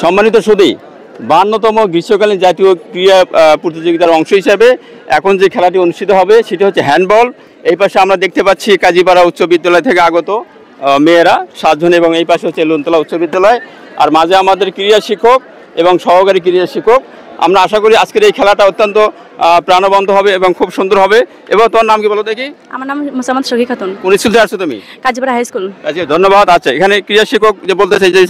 সম্মানিত সুধী, 52তম গ্রীষ্মকালীন জাতীয় ক্রীড়া প্রতিযোগিতার অংশ হিসাবে এখন যে খেলাটি অনুষ্ঠিত হবে সেটি হচ্ছে হ্যান্ডবল। এই পাশে আমরা দেখতে পাচ্ছি কাজীপাড়া উচ্চ বিদ্যালয় থেকে আগত মেয়েরা 7 জন, এবং এই পাশে হচ্ছে লুনতলা উচ্চ বিদ্যালয়, আর মাঝে আমাদের ক্রীড়া শিক্ষক এবং সহকারী ক্রীড়া শিক্ষক। আমরা আশা করি আজকের এই খেলাটা অত্যন্ত প্রাণবন্ত হবে এবং খুব সুন্দর হবে। এবং তোমার নাম কি বলো দেখি? আমার নাম মোসাম্মদ সখী খাতুন। কোন স্কুল থেকে আসছো তুমি? Kazipara high school. আচ্ছা, ধন্যবাদ। আচ্ছা, এখানে ক্রীড়া শিক্ষক যে বলতেছে যে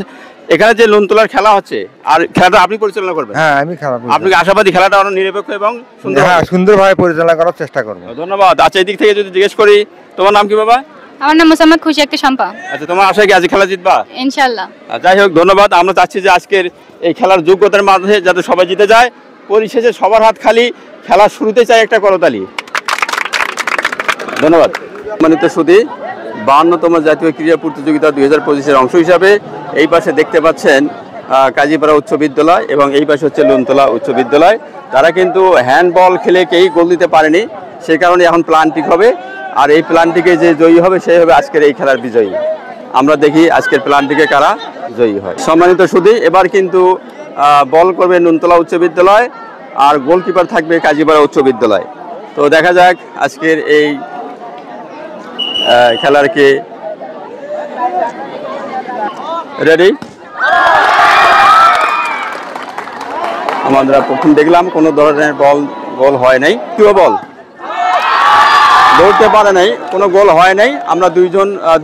এখানে যে লুনতলার খেলা হচ্ছে, আর খেলাটা আপনি পরিচালনা করবেন? হ্যাঁ, আমি খেলা আপনি আশাবাদী খেলাটা আরো নিরপেক্ষ এবং সুন্দর? হ্যাঁ, সুন্দরভাবে পরিচালনা করার চেষ্টা করব। ধন্যবাদ। আচ্ছা, এই দিক থেকে যদি জিজ্ঞেস করি, তোমার নাম কি বাবা? আমার নাম মোসাম্মদ খুশি একটা শম্পা। আচ্ছা, তোমার আশা কি আজ খেলা জিতবা? ইনশাআল্লাহ। যাই হোক, ধন্যবাদ। আমরা চাচ্ছি যে আজকের এই খেলার যোগ্যতার মাঝে যাতে সবাই জিতে যায়, পরিশেষে সবার হাত খালি, খেলার শুরুতে চাই একটা করতালি। ধন্যবাদ। সম্মানিত সুধী, 52তম জাতীয় ক্রীড়া প্রতিযোগিতা 2025-এর অংশ হিসাবে এই পাশে দেখতে পাচ্ছেন কাজীপাড়া উচ্চ বিদ্যালয় এবং এই পাশে হচ্ছে লুনতলা উচ্চ বিদ্যালয়। তারা কিন্তু হ্যান্ডবল খেলে কেই গোল দিতে পারেনি, সে কারণে এখন প্ল্যানটিক হবে, আর এই প্ল্যানটিকে যে জয়ী হবে সেই হবে আজকের এই খেলার বিজয়ী। আমরা দেখি আজকের প্ল্যানটিকে কারা জয়ী হয়। সম্মানিত সুধী, এবার কিন্তু বল করবে লুনতলা উচ্চ বিদ্যালয় আর গোলকিপার থাকবে কাজীপাড়া উচ্চ বিদ্যালয়। তো দেখা যাক আজকের এই খেলার কে রেডি। আমরা প্রথম দেখলাম কোনো ধরনের গোল হয় নাই, কেউ বল ধরতে পারে নাই, কোনো গোল হয় নাই। আমরা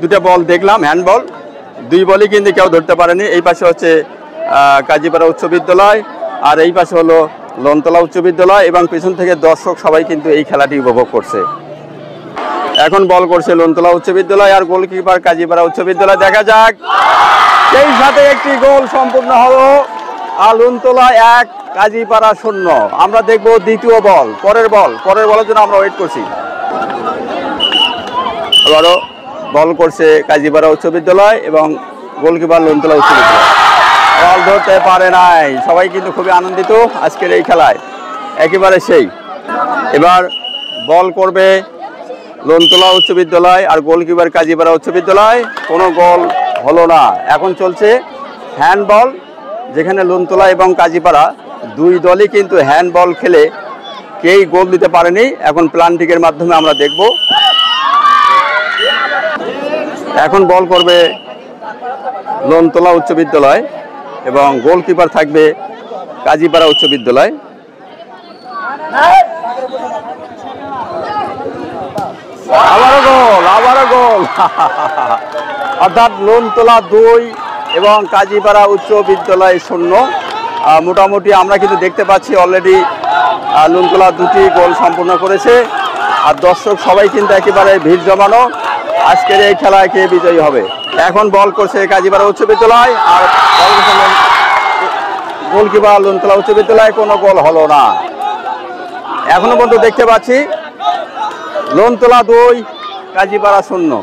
দুটা বল দেখলাম, হ্যান্ডবল, 2 বলই কিন্তু কেউ ধরতে পারেনি। এই পাশে হচ্ছে কাজীপাড়া উচ্চ বিদ্যালয় আর এই পাশে হলো লুনতলা উচ্চ বিদ্যালয়, এবং পেছন থেকে দর্শক সবাই কিন্তু এই খেলাটি উপভোগ করছে। এখন বল করছে লুনতলা উচ্চ বিদ্যালয় আর গোলকিপার কাজীপাড়া উচ্চ বিদ্যালয়। দেখা যাক, সেই সাথে একটি গোল সম্পূর্ণ হলো, আর লুনতলা 1 কাজীপাড়া 0। আমরা দেখব দ্বিতীয় বল, পরের বলের জন্য আমরা ওয়েট করছি। আবারও বল করছে কাজীপাড়া উচ্চ বিদ্যালয় এবং গোলকিপার লুনতলা উচ্চ বিদ্যালয়। বল ধরতে পারে নাই। সবাই কিন্তু খুবই আনন্দিত আজকের এই খেলায়, একেবারে সেই। এবার বল করবে লুনতলা উচ্চ বিদ্যালয় আর গোলকিপার কাজীপাড়া উচ্চ বিদ্যালয়। কোনো গোল হলো না। এখন চলছে হ্যান্ডবল, যেখানে লুনতলা এবং কাজীপাড়া 2 দলই কিন্তু হ্যান্ডবল খেলে কেই গোল দিতে পারেনি। এখন প্ল্যানটিকের মাধ্যমে আমরা দেখব। এখন বল করবে লুনতলা উচ্চ বিদ্যালয় এবং গোলকিপার থাকবে কাজীপাড়া উচ্চ বিদ্যালয়। আবারও গোল অর্থাৎ লুনতলা 2 এবং কাজীপাড়া উচ্চ বিদ্যালয় 0। মোটামুটি আমরা কিন্তু দেখতে পাচ্ছি অলরেডি লুনতলা 2টি গোল সম্পূর্ণ করেছে, আর দর্শক সবাই কিন্তু একেবারে ভিড় জমানো। আজকের এই খেলায় কে বিজয়ী হবে? এখন বল করছে কাজীপাড়া উচ্চ বিদ্যালয় আর গোলকিপার লুনতলা উচ্চ বিদ্যালয়। কোনো গোল হলো না। এখনো পর্যন্ত দেখতে পাচ্ছি লুনতলা 2 কাজীপাড়া 0,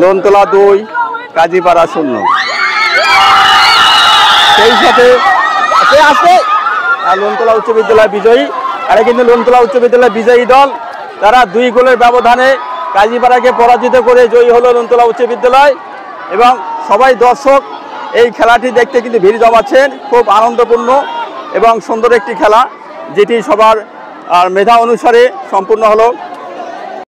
লুনতলা 2 কাজীপাড়া 0। সেই সাথে আসবে লুনতলা উচ্চ বিদ্যালয় বিজয়ী। আর কিন্তু লুনতলা উচ্চ বিদ্যালয় বিজয়ী দল, তারা 2 গোলের ব্যবধানে কাজীপাড়াকে পরাজিত করে জয়ী হলো লুনতলা উচ্চ বিদ্যালয়। এবং সবাই দর্শক এই খেলাটি দেখতে কিন্তু ভিড় জমাচ্ছেন। খুব আনন্দপূর্ণ এবং সুন্দর একটি খেলা, যেটি সবার মেধা অনুসারে সম্পূর্ণ হলো।